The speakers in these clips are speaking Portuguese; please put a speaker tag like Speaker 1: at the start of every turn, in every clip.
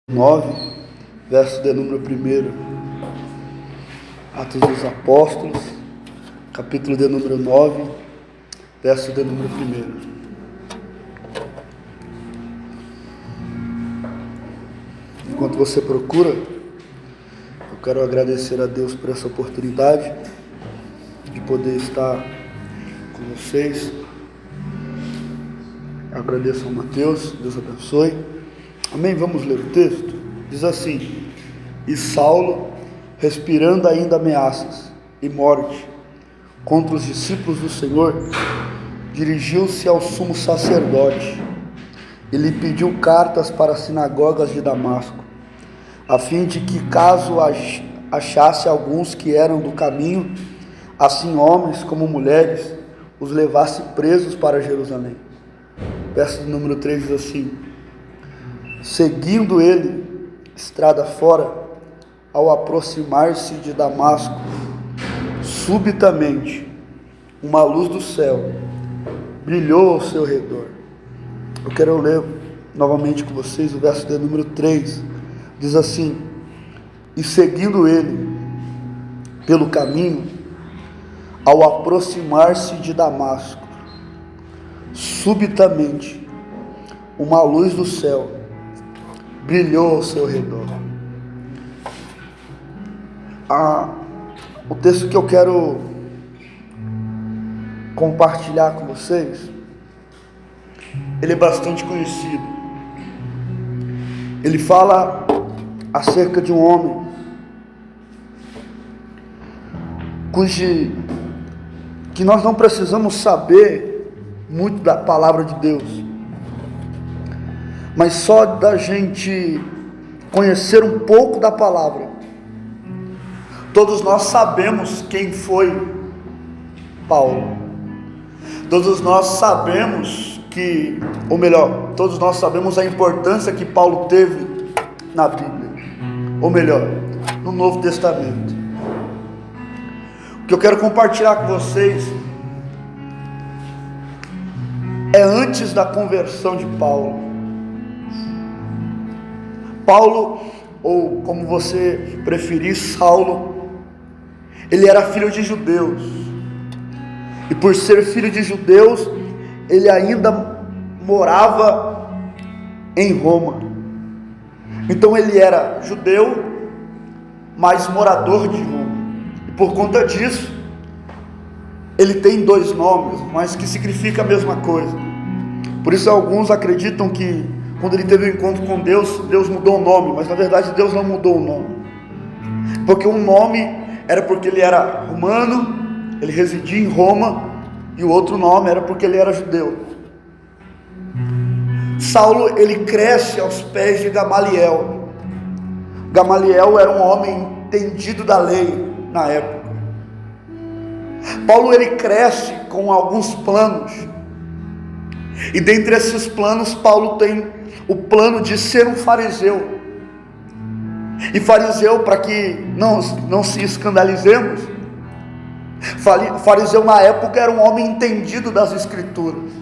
Speaker 1: 9, verso de número 1. Atos dos Apóstolos, capítulo de número 9, verso de número 1. Enquanto você procura, eu quero agradecer a Deus por essa oportunidade de poder estar com vocês. Agradeço ao Mateus, Deus abençoe. Amém? Vamos ler o texto? Diz assim: E Saulo, respirando ainda ameaças e morte contra os discípulos do Senhor, dirigiu-se ao sumo sacerdote e lhe pediu cartas para as sinagogas de Damasco, a fim de que, caso achasse alguns que eram do caminho, assim homens como mulheres, os levasse presos para Jerusalém. Verso número 3 diz assim: Seguindo ele, estrada fora, ao aproximar-se de Damasco, subitamente, uma luz do céu brilhou ao seu redor. Eu quero ler novamente com vocês o verso de número 3. Diz assim: E seguindo ele pelo caminho, ao aproximar-se de Damasco, subitamente, uma luz do céu brilhou ao seu redor. O texto que eu quero compartilhar com vocês, ele é bastante conhecido. Ele fala acerca de um homem que nós não precisamos saber muito da palavra de Deus, mas só da gente conhecer um pouco da palavra, todos nós sabemos quem foi Paulo. Todos nós sabemos todos nós sabemos a importância que Paulo teve na Bíblia, ou melhor, no Novo Testamento. O que eu quero compartilhar com vocês é antes da conversão de Paulo. Paulo, ou como você preferir, Saulo, ele era filho de judeus, e por ser filho de judeus, ele ainda morava em Roma. Então ele era judeu, mas morador de Roma, e por conta disso, ele tem dois nomes, mas que significa a mesma coisa. Por isso alguns acreditam que quando ele teve um encontro com Deus, Deus mudou o nome, mas na verdade Deus não mudou o nome, porque um nome era porque ele era romano, ele residia em Roma, e o outro nome era porque ele era judeu. Saulo, ele cresce aos pés de Gamaliel. Gamaliel era um homem entendido da lei na época. Paulo, ele cresce com alguns planos, e dentre esses planos, Paulo tem o plano de ser um fariseu. E fariseu, para que não se escandalizemos, fariseu na época era um homem entendido das Escrituras,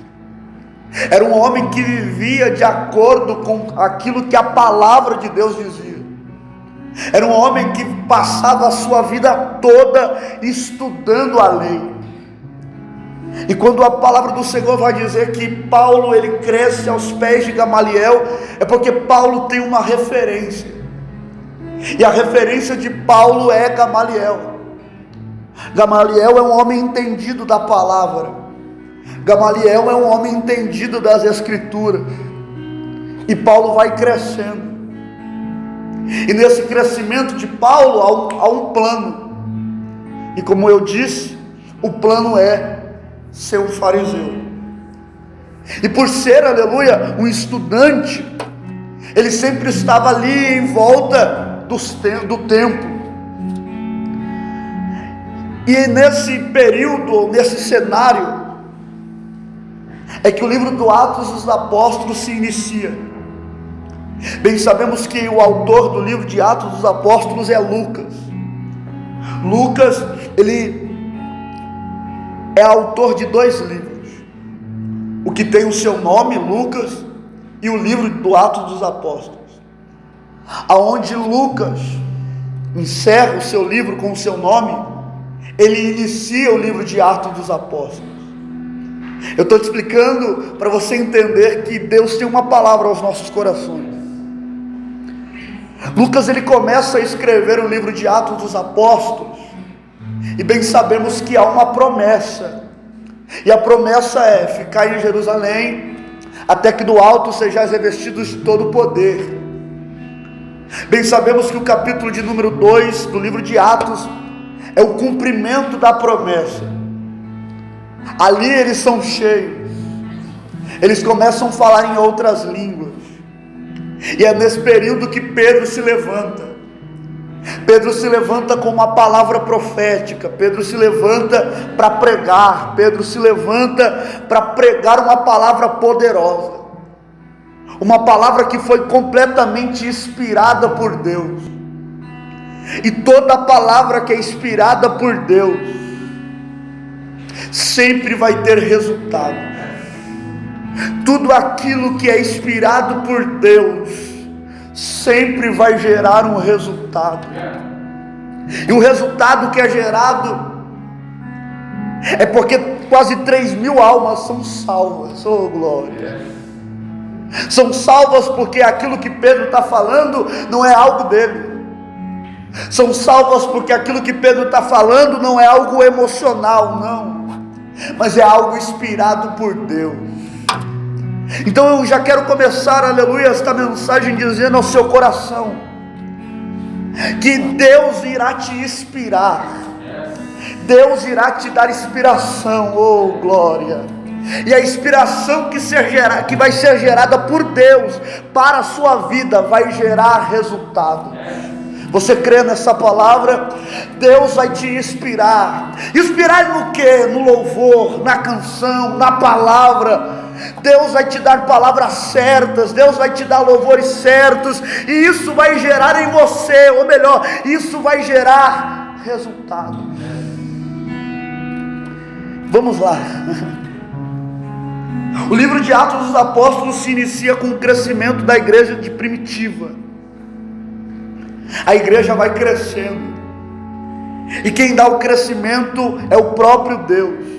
Speaker 1: era um homem que vivia de acordo com aquilo que a palavra de Deus dizia, era um homem que passava a sua vida toda estudando a lei. E quando a palavra do Senhor vai dizer que Paulo, ele cresce aos pés de Gamaliel, é porque Paulo tem uma referência, e a referência de Paulo é Gamaliel. Gamaliel é um homem entendido da palavra, Gamaliel é um homem entendido das Escrituras, e Paulo vai crescendo, e nesse crescimento de Paulo há um plano, e como eu disse, o plano é ser um fariseu. E por ser, aleluia, um estudante, ele sempre estava ali em volta do templo. E nesse período, nesse cenário, é que o livro do Atos dos Apóstolos se inicia. Bem, sabemos que o autor do livro de Atos dos Apóstolos é Lucas. Lucas, ele é autor de 2 livros, o que tem o seu nome, Lucas, e o livro do Atos dos Apóstolos. aonde Lucas encerra o seu livro com o seu nome, ele inicia o livro de Atos dos Apóstolos. Eu estou te explicando para você entender que Deus tem uma palavra aos nossos corações. Lucas, ele começa a escrever o livro de Atos dos Apóstolos, e bem sabemos que há uma promessa, e a promessa é ficar em Jerusalém, até que do alto sejais revestidos de todo o poder. Bem sabemos que o capítulo de número 2 do livro de Atos é o cumprimento da promessa. Ali eles são cheios, eles começam a falar em outras línguas, e é nesse período que Pedro se levanta. Pedro se levanta com uma palavra profética, Pedro se levanta para pregar, Pedro se levanta para pregar uma palavra poderosa, uma palavra que foi completamente inspirada por Deus. E toda palavra que é inspirada por Deus sempre vai ter resultado. Tudo aquilo que é inspirado por Deus sempre vai gerar um resultado. E o resultado que é gerado é porque quase 3.000 almas são salvas. Oh glória! São salvas porque aquilo que Pedro está falando não é algo dele. São salvas porque aquilo que Pedro está falando não é algo emocional, não, mas é algo inspirado por Deus. Então eu já quero começar, aleluia, esta mensagem dizendo ao seu coração que Deus irá te inspirar, Deus irá te dar inspiração, oh glória. E a inspiração que vai ser gerada por Deus para a sua vida vai gerar resultado. Você crê nessa palavra? Deus vai te inspirar. Inspirar no quê? No louvor, na canção, na palavra. Deus vai te dar palavras certas, Deus vai te dar louvores certos, e isso vai gerar em você, ou melhor, isso vai gerar resultado. Vamos lá. O livro de Atos dos Apóstolos se inicia com o crescimento da igreja de primitiva. A igreja vai crescendo, e quem dá o crescimento é o próprio Deus.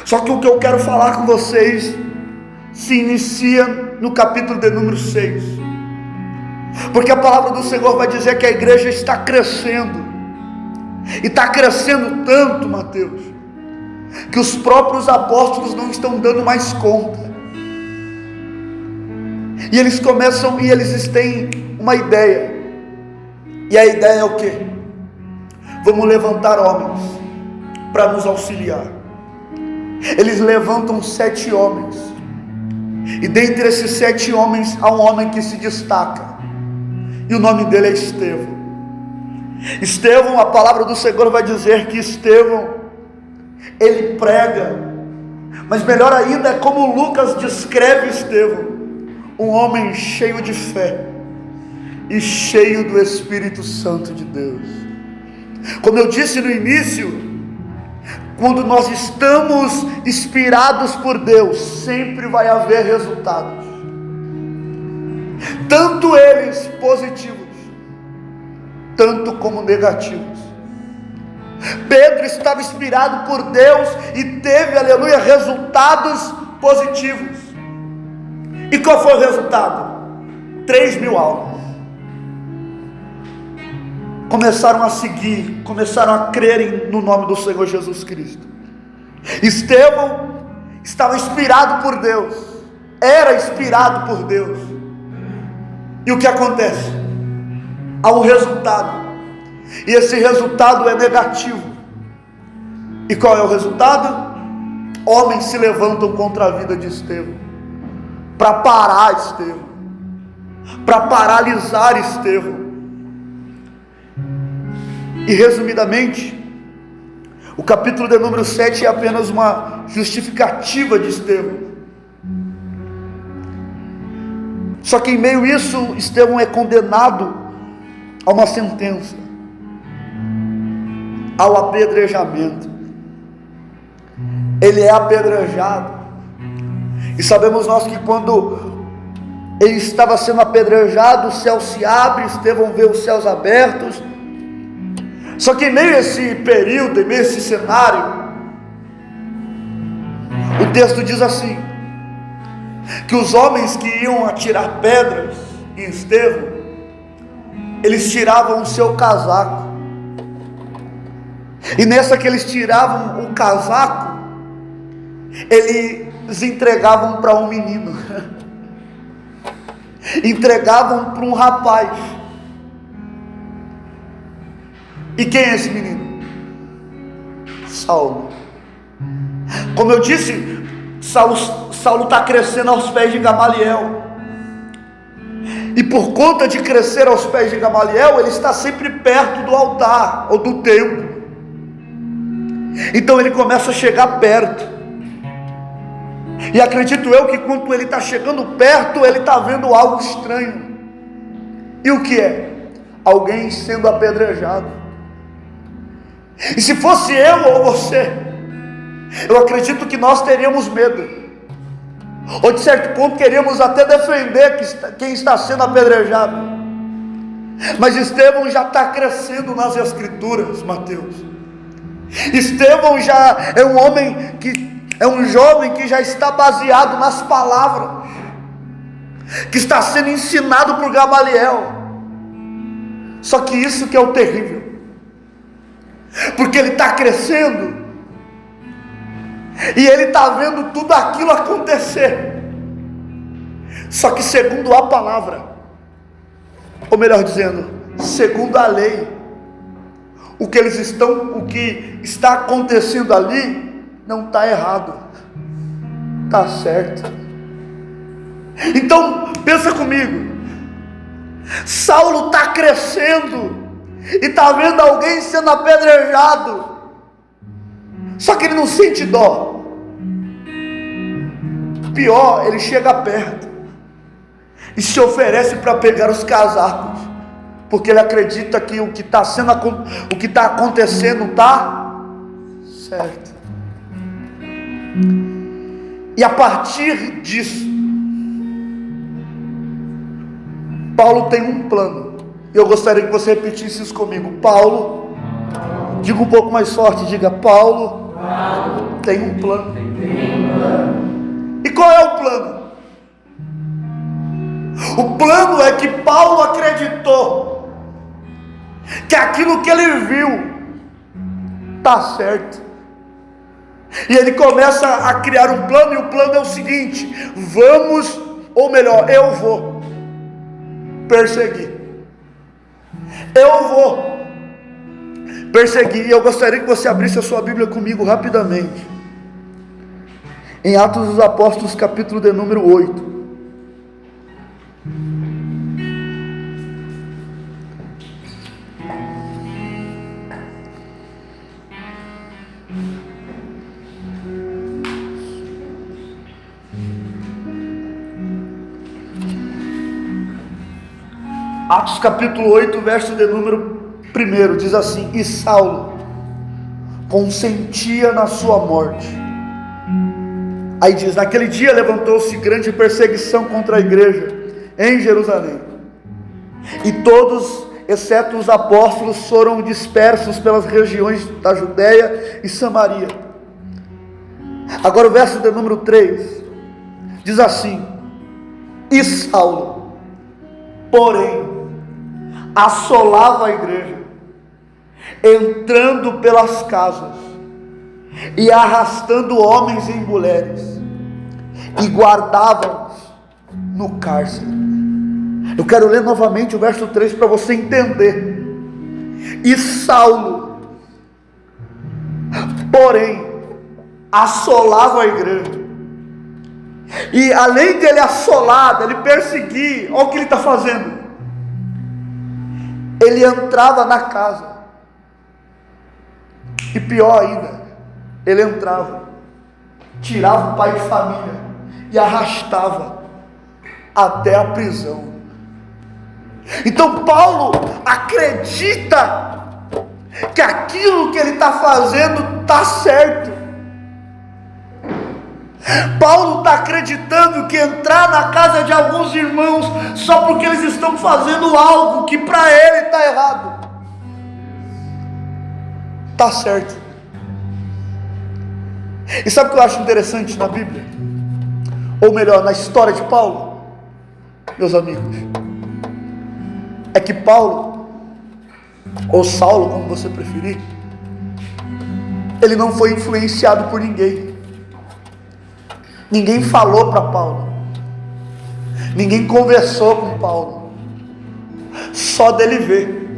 Speaker 1: Só que o que eu quero falar com vocês se inicia no capítulo de número 6, porque a palavra do Senhor vai dizer que a igreja está crescendo, e está crescendo tanto, Mateus, que os próprios apóstolos não estão dando mais conta, e eles começam, e eles têm uma ideia, e a ideia é o quê? Vamos levantar homens para nos auxiliar. Eles levantam 7 homens, e dentre esses 7 homens há um homem que se destaca, e o nome dele é Estevão. Estevão, a palavra do Senhor vai dizer que Estevão, ele prega, mas melhor ainda é como Lucas descreve Estevão: um homem cheio de fé e cheio do Espírito Santo de Deus. Como eu disse no início, quando nós estamos inspirados por Deus, sempre vai haver resultados, tanto eles positivos, tanto como negativos. Pedro estava inspirado por Deus e teve, aleluia, resultados positivos. E qual foi o resultado? 3.000 almas começaram a seguir, começaram a crerem no nome do Senhor Jesus Cristo. Estevão estava inspirado por Deus, era inspirado por Deus, e o que acontece? Há um resultado, e esse resultado é negativo. E qual é o resultado? Homens se levantam contra a vida de Estevão, para parar Estevão, para paralisar Estevão. E resumidamente, o capítulo de número 7 é apenas uma justificativa de Estevão. Só que em meio a isso, Estevão é condenado a uma sentença, ao apedrejamento. Ele é apedrejado. E sabemos nós que quando ele estava sendo apedrejado, o céu se abre, Estevão vê os céus abertos. Só que em meio a esse período, em meio a esse cenário, o texto diz assim, que os homens que iam atirar pedras em Estevão, eles tiravam o seu casaco, e nessa que eles tiravam o casaco, eles entregavam para um menino, entregavam para um rapaz. E quem é esse menino? Saulo. Como eu disse, Saulo está crescendo aos pés de Gamaliel, e por conta de crescer aos pés de Gamaliel, ele está sempre perto do altar, ou do templo. Então ele começa a chegar perto, e acredito eu que quando ele está chegando perto, ele está vendo algo estranho. E o que é? Alguém sendo apedrejado. E se fosse eu ou você, eu acredito que nós teríamos medo, ou de certo ponto queríamos até defender quem está sendo apedrejado. Mas Estevão já está crescendo nas Escrituras, Mateus. Estevão já é um homem é um jovem que já está baseado nas palavras, que está sendo ensinado por Gamaliel. Só que isso que é o terrível, porque ele está crescendo, e ele está vendo tudo aquilo acontecer. Só que segundo a palavra, ou melhor dizendo, segundo a lei, o que está acontecendo ali não está errado, está certo. Então pensa comigo, Saulo está crescendo e está vendo alguém sendo apedrejado, só que ele não sente dó. Pior, ele chega perto e se oferece para pegar os casacos, porque ele acredita que o que está acontecendo está certo. E a partir disso, Paulo tem um plano. Eu gostaria que você repetisse isso comigo. Paulo, diga um pouco mais forte, diga: Paulo tem um plano. E qual é o plano? O plano é que Paulo acreditou que aquilo que ele viu está certo. E ele começa a criar um plano, e o plano é o seguinte: eu vou perseguir. Eu vou perseguir. E eu gostaria que você abrisse a sua Bíblia comigo rapidamente, em Atos dos Apóstolos, capítulo de número 8. Atos capítulo 8, verso de número 1, diz assim: E Saulo consentia na sua morte. Aí diz: naquele dia levantou-se grande perseguição contra a igreja em Jerusalém, e todos, exceto os apóstolos, foram dispersos pelas regiões da Judéia e Samaria. Agora o verso de número 3 diz assim: E Saulo, porém, assolava a igreja, entrando pelas casas e arrastando homens e mulheres, e guardava-os no cárcere. Eu quero ler novamente o verso 3 para você entender. E Saulo, porém, assolava a igreja, e além de ele assolar, ele perseguir, olha o que ele está fazendo. Ele entrava na casa, e pior ainda, ele entrava, tirava o pai de família e arrastava até a prisão. Então Paulo acredita que aquilo que ele está fazendo está certo. Paulo está acreditando que entrar na casa de alguns irmãos só porque eles estão fazendo algo que para ele está errado, está certo. E sabe o que eu acho interessante na Bíblia? Ou melhor, na história de Paulo, meus amigos, é que Paulo, ou Saulo, como você preferir, ele não foi influenciado por ninguém. Ninguém falou para Paulo, ninguém conversou com Paulo, só dele ver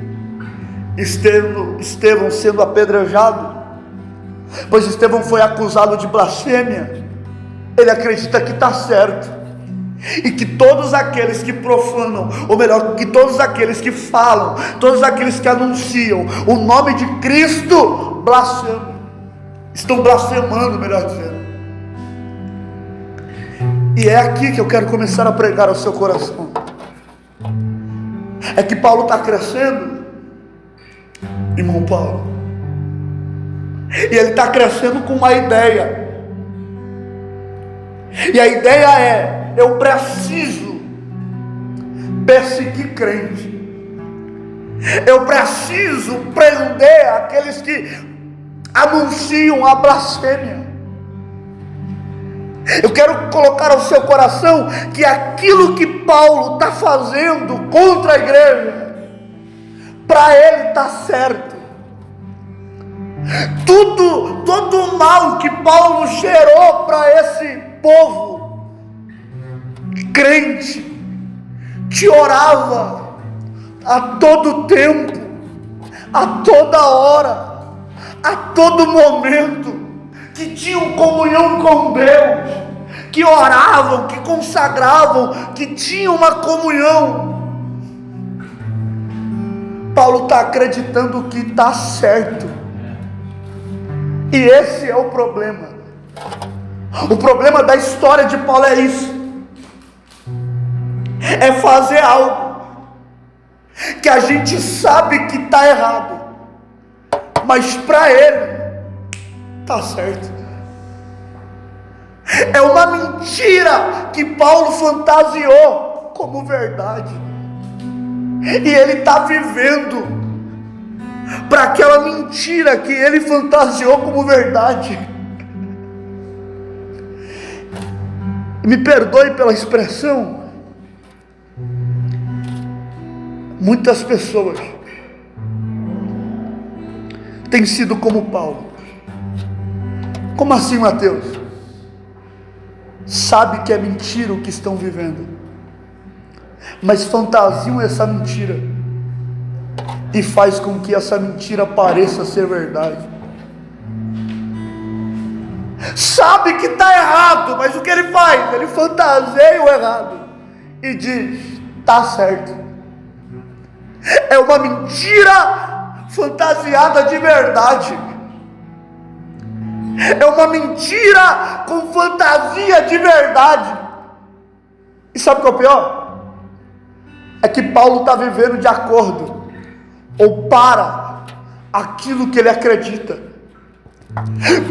Speaker 1: Estevão sendo apedrejado, pois Estevão foi acusado de blasfêmia. Ele acredita que está certo, e que todos aqueles que profanam, ou melhor, que todos aqueles que falam, todos aqueles que anunciam o nome de Cristo, blasfemam, estão blasfemando, melhor dizendo. E é aqui que eu quero começar a pregar ao seu coração. É que Paulo está crescendo, irmão Paulo, e ele está crescendo com uma ideia. E a ideia é: eu preciso perseguir crente, eu preciso prender aqueles que anunciam a blasfêmia. Eu quero colocar ao seu coração que aquilo que Paulo está fazendo contra a igreja, para ele está certo. Todo o mal que Paulo gerou para esse povo crente, que orava a todo tempo, a toda hora, a todo momento, que tinham comunhão com Deus, que oravam, que consagravam, que tinham uma comunhão. Paulo está acreditando que está certo, e esse é o problema. O problema da história de Paulo é isso: é fazer algo que a gente sabe que está errado, mas para ele está certo. É uma mentira que Paulo fantasiou como verdade, e ele está vivendo para aquela mentira que ele fantasiou como verdade. Me perdoe pela expressão, muitas pessoas têm sido como Paulo. Como assim, Mateus? Sabe que é mentira o que estão vivendo, mas fantasiam essa mentira e faz com que essa mentira pareça ser verdade. Sabe que está errado, mas o que ele faz? Ele fantaseia o errado e diz: está certo. É uma mentira fantasiada de verdade. É uma mentira com fantasia de verdade. E sabe o que é o pior? É que Paulo está vivendo de acordo, ou para aquilo que ele acredita.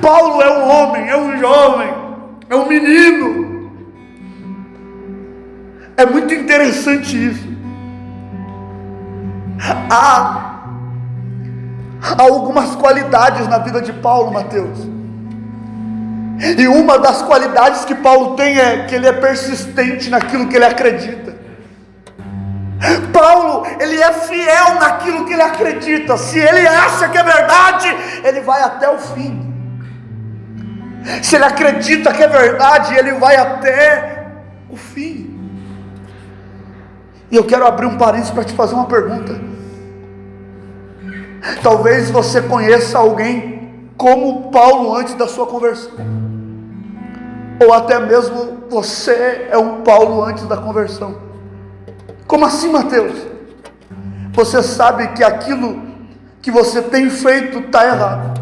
Speaker 1: Paulo é um homem, é um jovem, é um menino. É muito interessante isso. Há algumas qualidades na vida de Paulo, Mateus. E uma das qualidades que Paulo tem é que ele é persistente naquilo que ele acredita. Paulo, ele é fiel naquilo que ele acredita. Se ele acha que é verdade, ele vai até o fim. Se ele acredita que é verdade, ele vai até o fim. E eu quero abrir um parênteses para te fazer uma pergunta. Talvez você conheça alguém como Paulo antes da sua conversão, ou até mesmo você é um Paulo antes da conversão. Como assim, Mateus? Você sabe que aquilo que você tem feito está errado.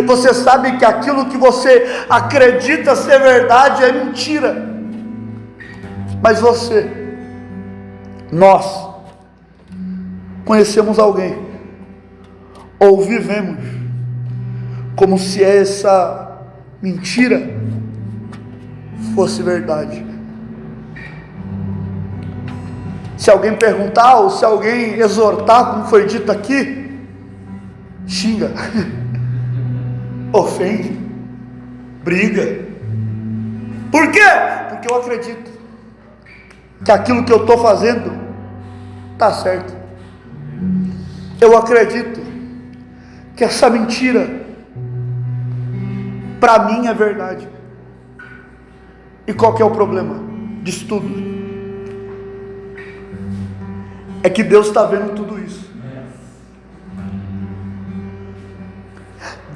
Speaker 1: Você sabe que aquilo que você acredita ser verdade é mentira. Mas nós conhecemos alguém, ou vivemos como se essa mentira fosse verdade. Se alguém perguntar, ou se alguém exortar, como foi dito aqui, xinga, ofende, briga. Por quê? Porque eu acredito que aquilo que eu estou fazendo está certo. Eu acredito que essa mentira para mim é verdade. E qual que é o problema disso tudo? É que Deus está vendo tudo isso.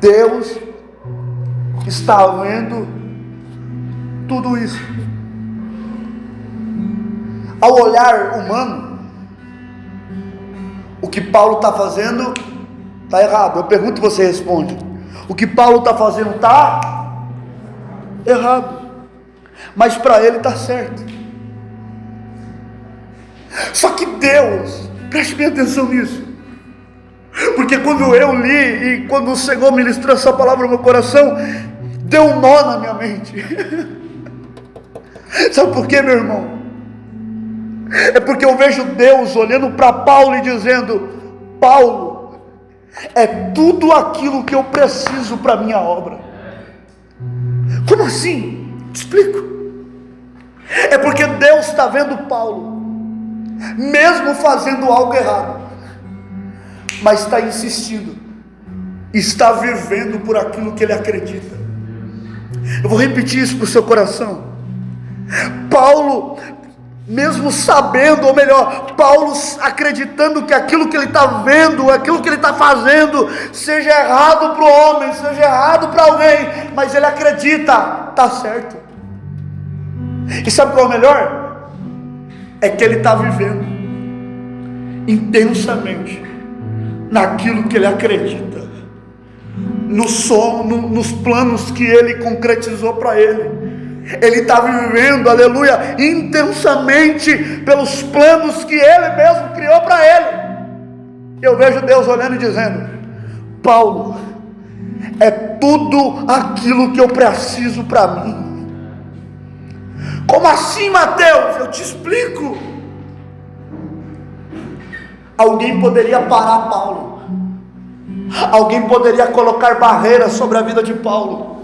Speaker 1: Deus está vendo tudo isso. Ao olhar humano, o que Paulo está fazendo está errado. Eu pergunto e você responde. O que Paulo está fazendo está errado, mas para ele está certo. Só que Deus, preste bem atenção nisso, porque quando eu li e quando o Senhor ministrou essa palavra no meu coração, deu um nó na minha mente. Sabe por quê, meu irmão? É porque eu vejo Deus olhando para Paulo e dizendo: Paulo, é tudo aquilo que eu preciso para a minha obra. Como assim? Te explico. É porque Deus está vendo Paulo, mesmo fazendo algo errado, mas está insistindo, está vivendo por aquilo que ele acredita. Eu vou repetir isso para o seu coração. Paulo, mesmo sabendo, ou melhor, Paulo acreditando que aquilo que ele está vendo, aquilo que ele está fazendo, seja errado para o homem, seja errado para alguém, mas ele acredita, está certo. E sabe qual é o melhor? É que ele está vivendo intensamente naquilo que ele acredita, nos planos que ele concretizou para ele. Ele está vivendo, aleluia, intensamente pelos planos que ele mesmo criou para ele. Eu vejo Deus olhando e dizendo: Paulo, é tudo aquilo que eu preciso para mim. Como assim, Mateus? Eu te explico. Alguém poderia parar Paulo, alguém poderia colocar barreiras sobre a vida de Paulo,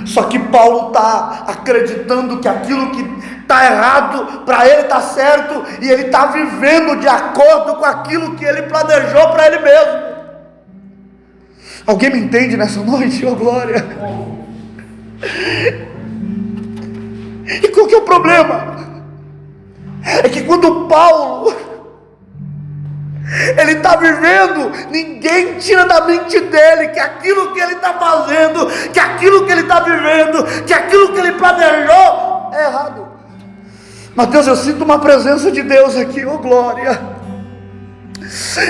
Speaker 1: só que Paulo está acreditando que aquilo que está errado para ele está certo, e ele está vivendo de acordo com aquilo que ele planejou para ele mesmo. Alguém me entende nessa noite? Oh glória! E qual que é o problema? É que quando Paulo ele está vivendo, ninguém tira da mente dele que aquilo que ele está fazendo, que aquilo que ele está vivendo, que aquilo que ele planejou é errado. Mateus, eu sinto uma presença de Deus aqui, oh glória!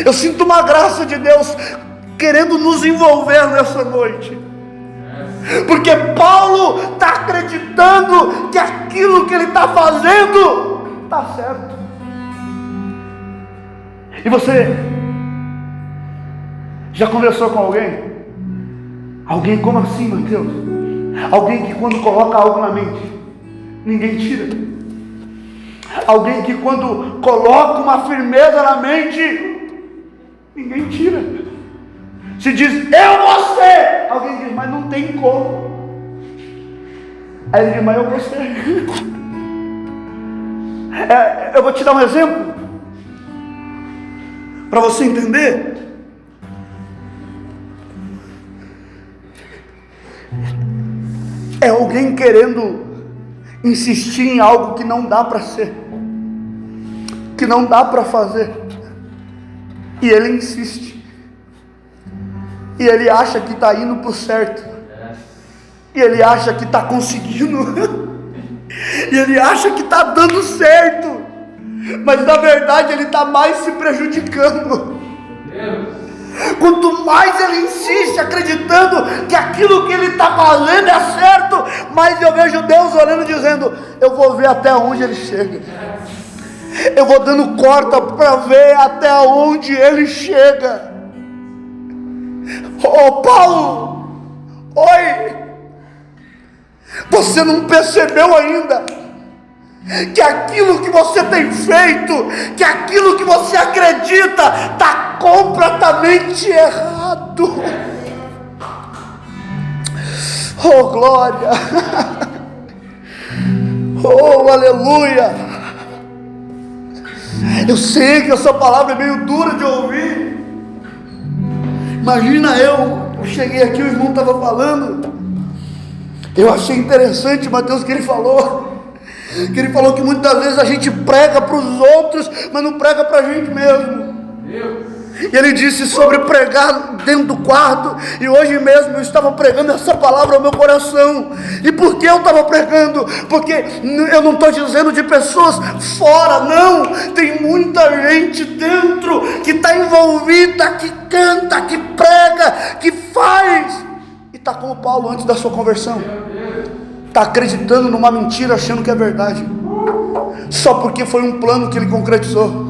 Speaker 1: Eu sinto uma graça de Deus querendo nos envolver nessa noite, porque Paulo está acreditando que aquilo que ele está fazendo está certo. E você já conversou com alguém? Alguém como assim, Mateus? Alguém que quando coloca algo na mente, ninguém tira. Alguém que quando coloca uma firmeza na mente, ninguém tira. Se diz, eu vou ser. Alguém diz, mas não tem como. Aí ele diz, mas eu vou ser. Eu vou te dar um exemplo, para você entender. É alguém querendo insistir em algo que não dá para ser, que não dá para fazer, e ele insiste, e ele acha que está indo para o certo, e ele acha que está conseguindo, e ele acha que está dando certo, mas na verdade ele está mais se prejudicando. Quanto mais ele insiste acreditando que aquilo que ele está fazendo é certo, mais eu vejo Deus olhando e dizendo, eu vou ver até onde ele chega, eu vou dando corda para ver até onde ele chega. Oh Paulo, oi, Você não percebeu ainda que aquilo que você tem feito, que aquilo que você acredita, está completamente errado. Oh glória, oh aleluia. Eu sei que essa palavra é meio dura de ouvir. Imagina eu cheguei aqui, o irmão estava falando, eu achei interessante, Mateus, que ele falou que muitas vezes a gente prega para os outros, mas não prega para a gente mesmo. E ele disse sobre pregar dentro do quarto, e hoje mesmo eu estava pregando essa palavra ao meu coração. E por que eu estava pregando? Porque eu não estou dizendo de pessoas fora, não, tem muita gente dentro que está envolvida, que canta, que prega, que faz, e está como Paulo antes da sua conversão, está acreditando numa mentira, achando que é verdade, só porque foi um plano que ele concretizou,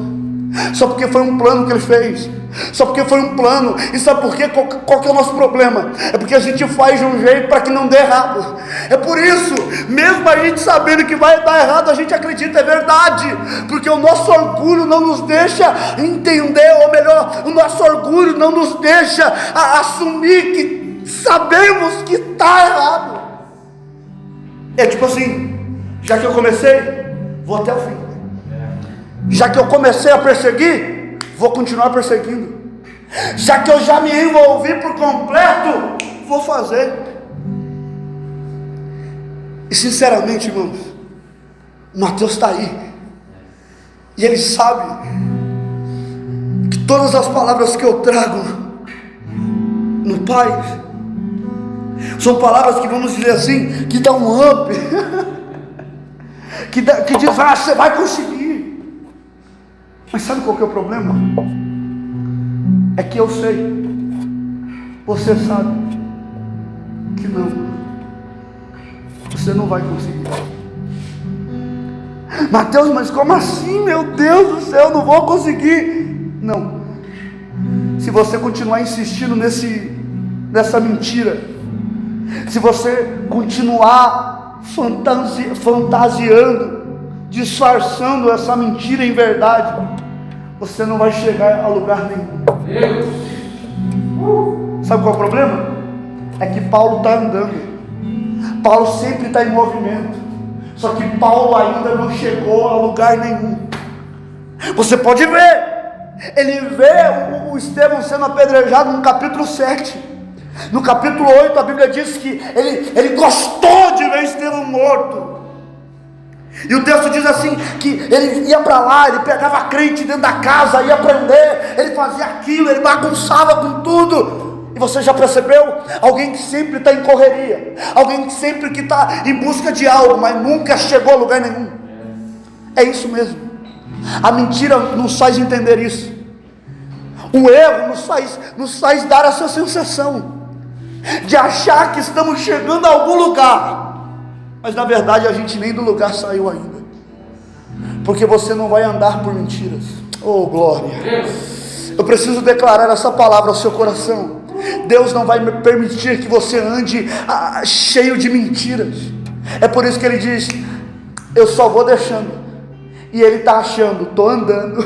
Speaker 1: só porque foi um plano que ele fez, só porque foi um plano. E sabe por quê? Qual que é o nosso problema? É porque a gente faz de um jeito para que não dê errado. É por isso, mesmo a gente sabendo que vai dar errado, a gente acredita, é verdade, porque o nosso orgulho não nos deixa entender, ou melhor, o nosso orgulho não nos deixa assumir que sabemos que está errado. É tipo assim, já que eu comecei, vou até o fim. Já que eu comecei a perseguir, vou continuar perseguindo. Já que eu já me envolvi por completo, vou fazer. E sinceramente, irmãos, Mateus está aí, e ele sabe que todas as palavras que eu trago no Pai são palavras que, vamos dizer assim, que dão um up, que diz, você vai conseguir. Mas sabe qual que é o problema? É que eu sei, você sabe, que não, você não vai conseguir. Mateus, mas como assim, meu Deus do céu, eu não vou conseguir? Não, se você continuar insistindo nessa mentira, se você continuar fantasiando, disfarçando essa mentira em verdade, você não vai chegar a lugar nenhum. Sabe qual é o problema? É que Paulo está andando, Paulo sempre está em movimento, só que Paulo ainda não chegou a lugar nenhum. Você pode ver, ele vê o Estevão sendo apedrejado no capítulo 7, no capítulo 8 a Bíblia diz que ele gostou de ver Estevão morto. E o texto diz assim, que ele ia para lá, ele pegava crente dentro da casa, ia prender, ele fazia aquilo, ele bagunçava com tudo. E você já percebeu? Alguém que sempre está em correria, alguém que sempre está em busca de algo, mas nunca chegou a lugar nenhum. É isso mesmo. A mentira nos faz entender isso. O erro nos faz dar essa sensação de achar que estamos chegando a algum lugar, mas na verdade a gente nem do lugar saiu ainda, porque você não vai andar por mentiras. Oh glória, eu preciso declarar essa palavra ao seu coração. Deus não vai permitir que você ande cheio de mentiras. É por isso que ele diz, eu só vou deixando, e ele está achando, estou andando,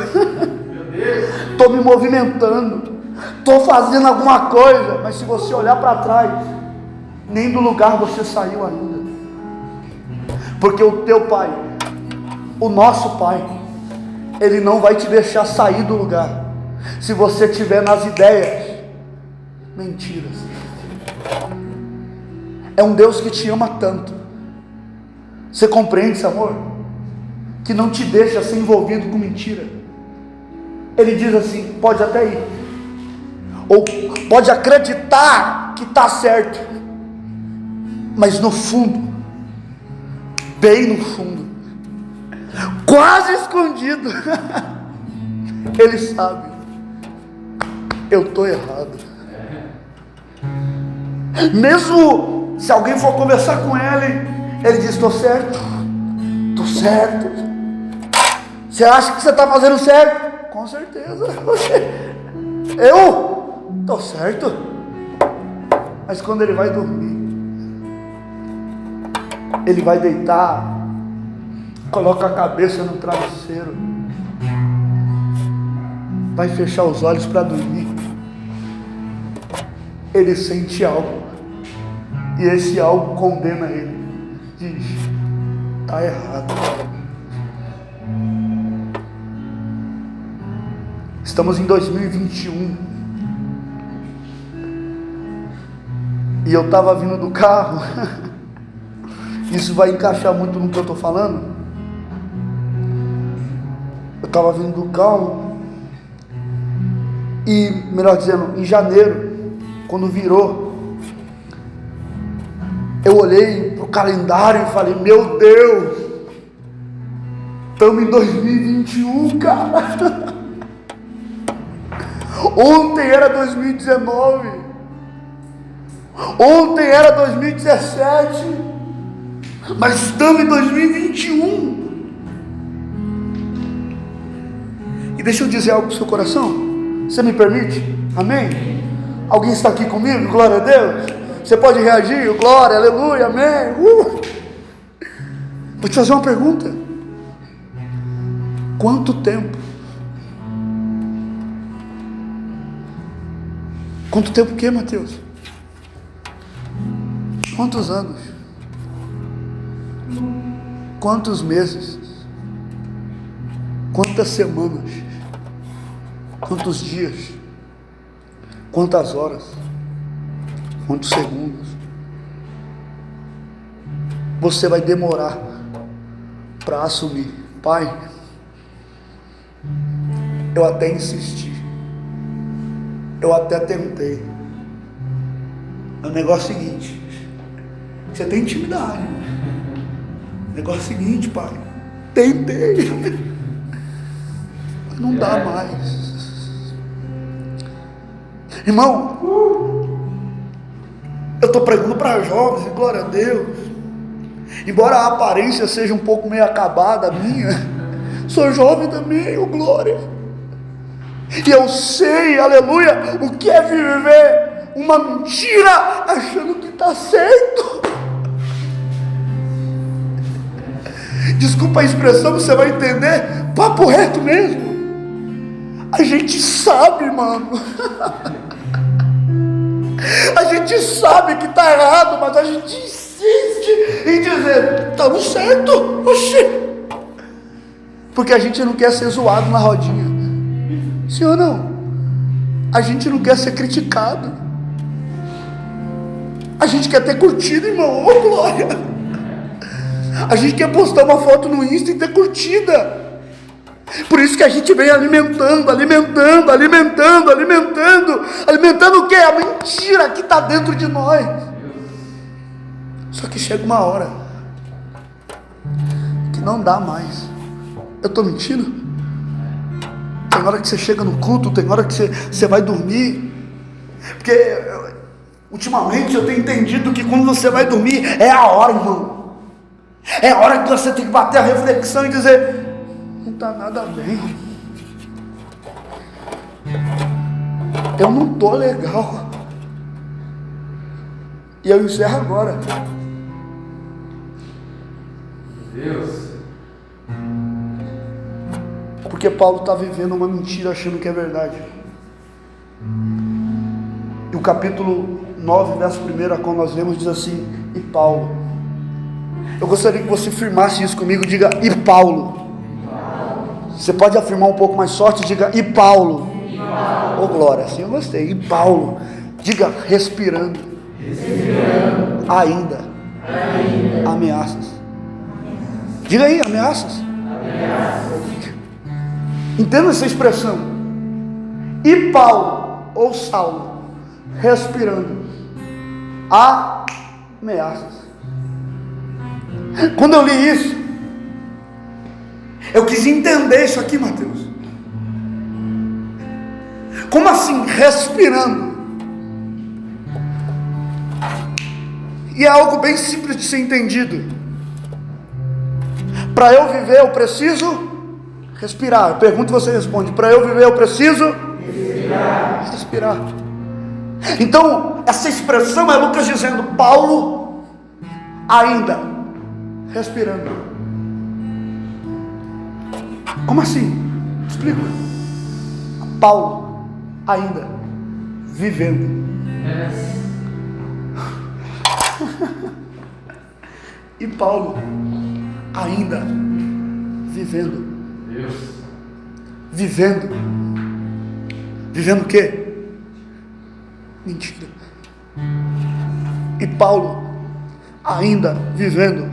Speaker 1: estou me movimentando, estou fazendo alguma coisa, mas se você olhar para trás, nem do lugar você saiu ainda. Porque o teu Pai, o nosso Pai, Ele não vai te deixar sair do lugar, se você estiver nas ideias mentiras. É um Deus que te ama tanto, você compreende esse amor? Que não te deixa ser envolvido com mentira. Ele diz assim, pode até ir, ou pode acreditar que está certo, mas no fundo, bem no fundo, quase escondido, ele sabe, eu estou errado. Mesmo se alguém for conversar com ele diz, estou certo, você acha que você está fazendo certo? Com certeza, eu estou certo. Mas quando ele vai dormir, ele vai deitar, coloca a cabeça no travesseiro, vai fechar os olhos para dormir. Ele sente algo, e esse algo condena ele, diz: está errado. Estamos em 2021, e eu estava vindo do carro, isso vai encaixar muito no que eu estou falando. Eu estava vindo do carro, e, melhor dizendo, em janeiro, quando virou, eu olhei para o calendário e falei: meu Deus, estamos em 2021, cara. Ontem era 2019, ontem era 2017, mas estamos em 2021. E deixa eu dizer algo para o seu coração, você me permite? Amém? Alguém está aqui comigo? Glória a Deus. Você pode reagir? Glória, aleluia, amém. Vou te fazer uma pergunta: quanto tempo? Quanto tempo o que, Mateus? Quantos anos? Quantos meses? Quantas semanas? Quantos dias? Quantas horas? Quantos segundos? Você vai demorar para assumir? Pai, eu até insisti, eu até tentei. O negócio é o seguinte: você tem intimidade. O negócio é o seguinte, pai, tentei, mas não dá mais. Irmão, eu estou pregando para jovens, glória a Deus. Embora a aparência seja um pouco meio acabada a minha, sou jovem também, glória. E eu sei, aleluia, o que é viver uma mentira achando que está certo. Desculpa a expressão, você vai entender, papo reto mesmo. A gente sabe, mano. A gente sabe que está errado, mas a gente insiste em dizer: estamos certo. Oxi. Porque a gente não quer ser zoado na rodinha. Sim ou não? A gente não quer ser criticado. A gente quer ter curtido, irmão. Ô, glória. A gente quer postar uma foto no Insta e ter curtida. Por isso que a gente vem alimentando o que? A mentira que está dentro de nós. Só que chega uma hora que não dá mais. Eu estou mentindo? Tem hora que você chega no culto, tem hora que você vai dormir. Porque ultimamente eu tenho entendido que quando você vai dormir é a hora, irmão. É a hora que você tem que bater a reflexão e dizer: não está nada bem, eu não estou legal. E eu encerro agora.
Speaker 2: Deus.
Speaker 1: Porque Paulo está vivendo uma mentira achando que é verdade. E o capítulo 9, verso 1, quando nós lemos, diz assim: e Paulo. Eu gostaria que você firmasse isso comigo. Diga: e Paulo. Você pode afirmar um pouco mais forte, diga: e Paulo. Ô, glória, assim eu gostei. E Paulo. Diga: respirando. Ainda. Ameaças. Diga aí: ameaças. Entenda essa expressão. E Paulo, ou Saulo, respirando ameaças. Quando eu li isso, eu quis entender isso aqui, Mateus. Como assim, respirando? E é algo bem simples de ser entendido. Para eu viver, eu preciso respirar. Eu pergunto e você responde: para eu viver, eu preciso respirar. Então, essa expressão é Lucas dizendo: Paulo ainda respirando. Como assim? Explica. Paulo ainda vivendo. E Paulo ainda vivendo.
Speaker 2: Deus.
Speaker 1: Vivendo. Vivendo o quê? Mentira. E Paulo ainda vivendo.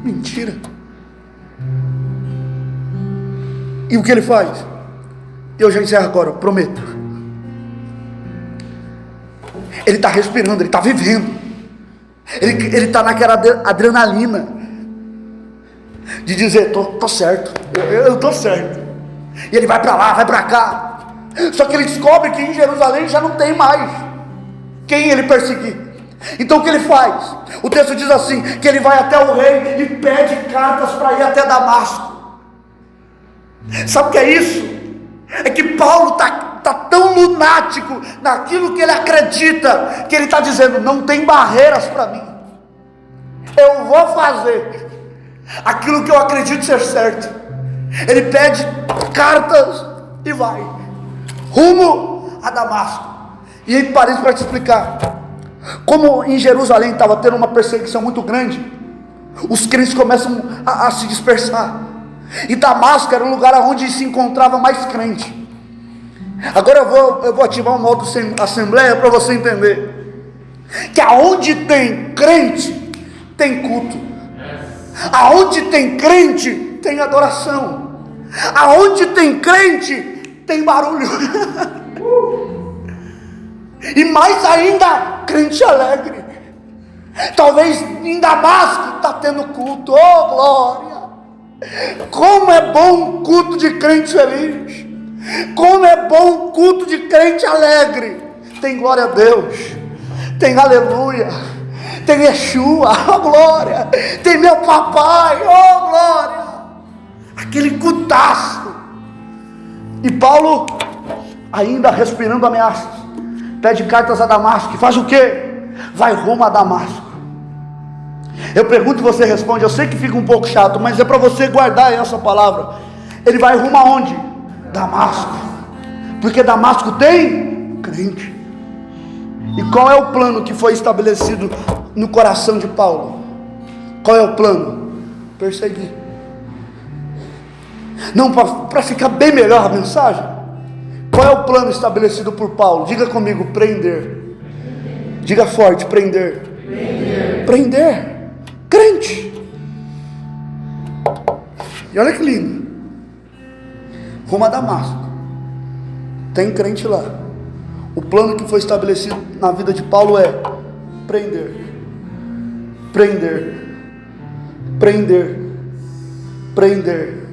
Speaker 1: Mentira. E o que ele faz? Eu já encerro agora, prometo. Ele está respirando, ele está vivendo. Ele está naquela adrenalina de dizer, tô certo, eu estou certo. E ele vai para lá, vai para cá. Só que ele descobre que em Jerusalém já não tem mais quem ele perseguir. Então o que ele faz? O texto diz assim, que ele vai até o rei e pede cartas para ir até Damasco. Sabe o que é isso? É que Paulo está tão lunático naquilo que ele acredita, que ele está dizendo, não tem barreiras para mim. Eu vou fazer aquilo que eu acredito ser certo. Ele pede cartas e vai rumo a Damasco. E aí parei para te explicar. Como em Jerusalém estava tendo uma perseguição muito grande, os crentes começam a se dispersar. E Damasco era o lugar onde se encontrava mais crente. Agora eu vou ativar um modo assembleia para você entender que aonde tem crente tem culto, aonde tem crente tem adoração, aonde tem crente tem barulho. E mais ainda, crente alegre. Talvez em Damasco está tendo culto. Oh glória! Como é bom um culto de crente feliz. Como é bom um culto de crente alegre. Tem glória a Deus, tem aleluia, tem Yeshua, oh glória, tem meu papai, oh glória. Aquele cultaço. E Paulo ainda respirando ameaças, pede cartas a Damasco. E faz o quê? Vai rumo a Damasco. Eu pergunto e você responde. Eu sei que fica um pouco chato, mas é para você guardar essa palavra. Ele vai rumo aonde? Damasco. Porque Damasco tem crente. E qual é o plano que foi estabelecido no coração de Paulo? Qual é o plano? Perseguir. Não, para ficar bem melhor a mensagem. Qual é o plano estabelecido por Paulo? Diga comigo, prender. Diga forte, prender. Prender. Crente. E olha que lindo. Rumo a Damasco. Tem crente lá. O plano que foi estabelecido na vida de Paulo é prender. Prender. Prender. Prender.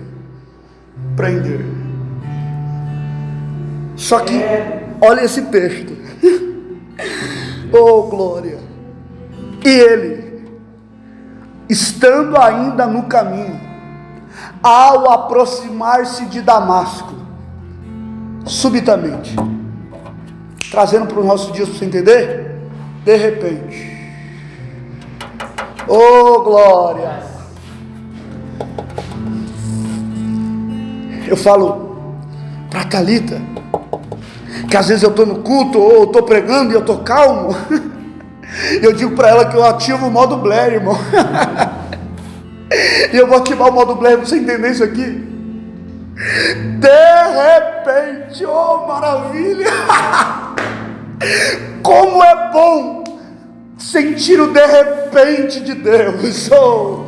Speaker 1: Prender. Só que, olha esse texto. Oh glória. E ele, estando ainda no caminho, ao aproximar-se de Damasco, subitamente, trazendo para os nossos dias para você entender, de repente, oh glória. Eu falo para Thalita, que às vezes eu estou no culto, ou eu estou pregando e eu estou calmo, eu digo para ela que eu ativo o modo Blair, irmão. E eu vou ativar o modo Blair para você entender isso aqui. De repente, oh maravilha! Como é bom sentir o de repente de Deus. Oh.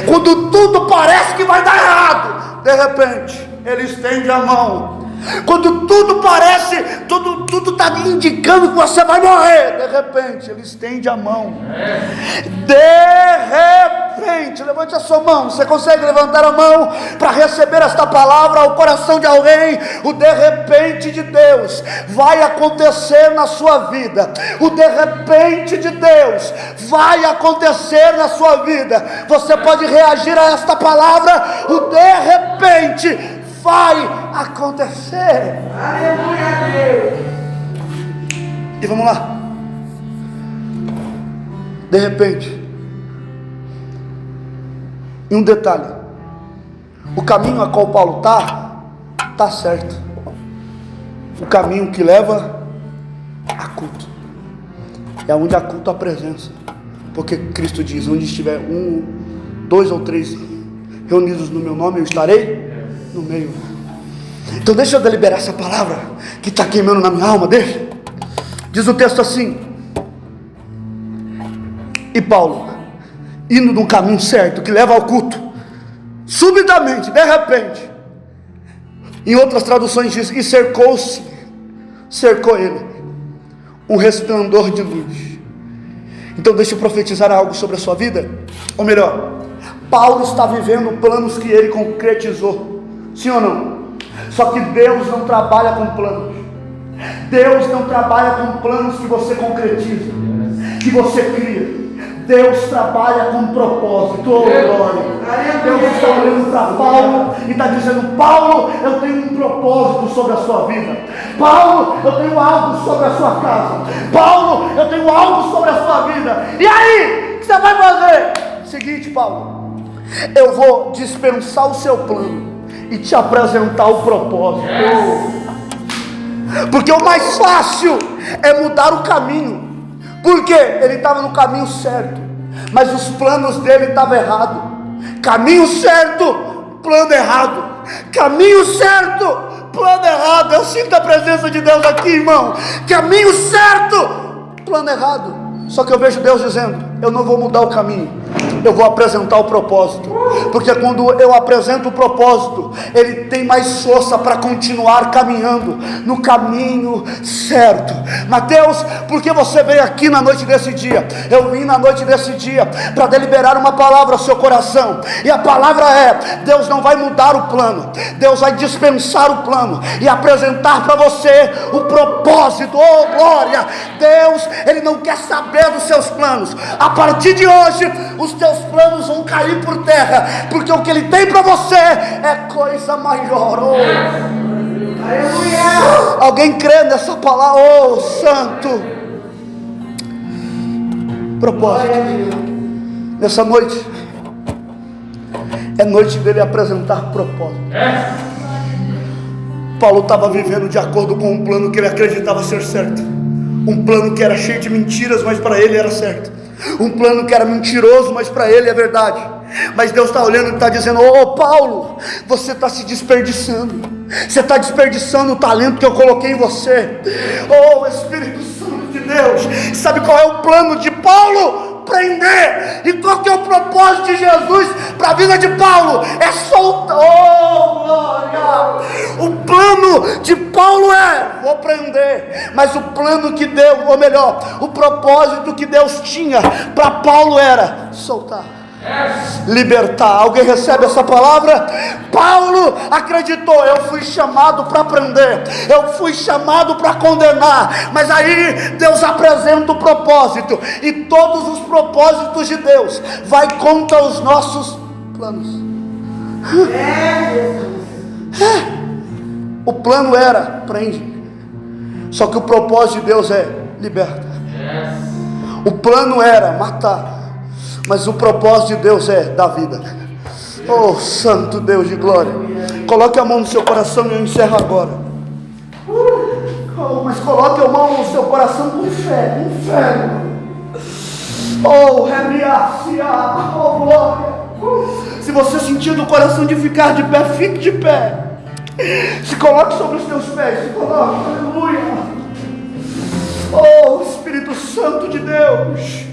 Speaker 1: Quando tudo parece que vai dar errado, de repente Ele estende a mão. Quando tudo parece, tudo está indicando que você vai morrer, de repente Ele estende a mão. De repente, levante a sua mão. Você consegue levantar a mão para receber esta palavra ao coração de alguém? O de repente de Deus vai acontecer na sua vida. O de repente de Deus vai acontecer na sua vida. Você pode reagir a esta palavra. O de repente vai acontecer. Aleluia a Deus. E vamos lá. De repente, E um detalhe: o caminho a qual Paulo está certo. O caminho que leva a culto. É onde há culto a presença. Porque Cristo diz: onde estiver 1, 2 ou 3 reunidos no meu nome, eu estarei no meio. Então deixa eu deliberar essa palavra que está queimando na minha alma, deixa. Diz o texto assim: e Paulo, indo no caminho certo, que leva ao culto, subitamente, de repente, em outras traduções diz, e cercou ele um resplendor de luz. Então deixa eu profetizar algo sobre a sua vida. Ou melhor, Paulo está vivendo planos que ele concretizou, sim ou não? Só que Deus não trabalha com planos. Deus não trabalha com planos que você concretiza, que você cria. Deus trabalha com propósito. Oh glória! Deus está olhando para Paulo e está dizendo: Paulo, eu tenho um propósito sobre a sua vida. Paulo, eu tenho algo sobre a sua casa. Paulo, eu tenho algo sobre a sua vida. E aí, o que você vai fazer? Seguinte, Paulo, eu vou dispensar o seu plano e te apresentar o propósito. Porque o mais fácil é mudar o caminho. Porque ele estava no caminho certo, mas os planos dele estavam errados. Caminho certo, plano errado. Caminho certo, plano errado. Eu sinto a presença de Deus aqui, irmão. Caminho certo, plano errado. Só que eu vejo Deus dizendo: eu não vou mudar o caminho, eu vou apresentar o propósito. Porque quando eu apresento o propósito, ele tem mais força para continuar caminhando no caminho certo. Mateus, por que você veio aqui na noite desse dia? Eu vim na noite desse dia para deliberar uma palavra ao seu coração. E a palavra é: Deus não vai mudar o plano, Deus vai dispensar o plano e apresentar para você o propósito. Oh glória! Deus, ele não quer saber dos seus planos. A partir de hoje, os teus planos vão cair por terra, porque o que ele tem para você é coisa maior. Oh. Alguém crê nessa palavra? Oh santo! Propósito. Nessa noite é noite dele apresentar propósito. Paulo estava vivendo de acordo com um plano que ele acreditava ser certo. Um plano que era cheio de mentiras, mas para ele era certo. Um plano que era mentiroso, mas para ele é verdade. Mas Deus está olhando e está dizendo: ô Paulo, você está se desperdiçando. Você está desperdiçando o talento que eu coloquei em você. Oh Espírito Santo de Deus, sabe qual é o plano de Paulo? Prender. E qual que é o propósito de Jesus para a vida de Paulo? É soltar. Oh glória! O plano de Paulo é: vou prender. Mas o plano que Deus, ou melhor, o propósito que Deus tinha para Paulo era soltar, libertar. Alguém recebe essa palavra? Paulo acreditou: eu fui chamado para prender, eu fui chamado para condenar. Mas aí Deus apresenta o propósito, e todos os propósitos de Deus vai contra os nossos planos. O plano era: prende. Só que o propósito de Deus é: liberta. O plano era matar, mas o propósito de Deus é dar vida. Oh santo Deus de glória, coloque a mão no seu coração e eu encerro agora. Oh, mas coloque a mão no seu coração com fé, com fé. Oh remeacia, oh glória. Se você sentir do coração de ficar de pé, fique de pé. Se coloque sobre os teus pés, se coloque, aleluia. Oh Espírito Santo de Deus,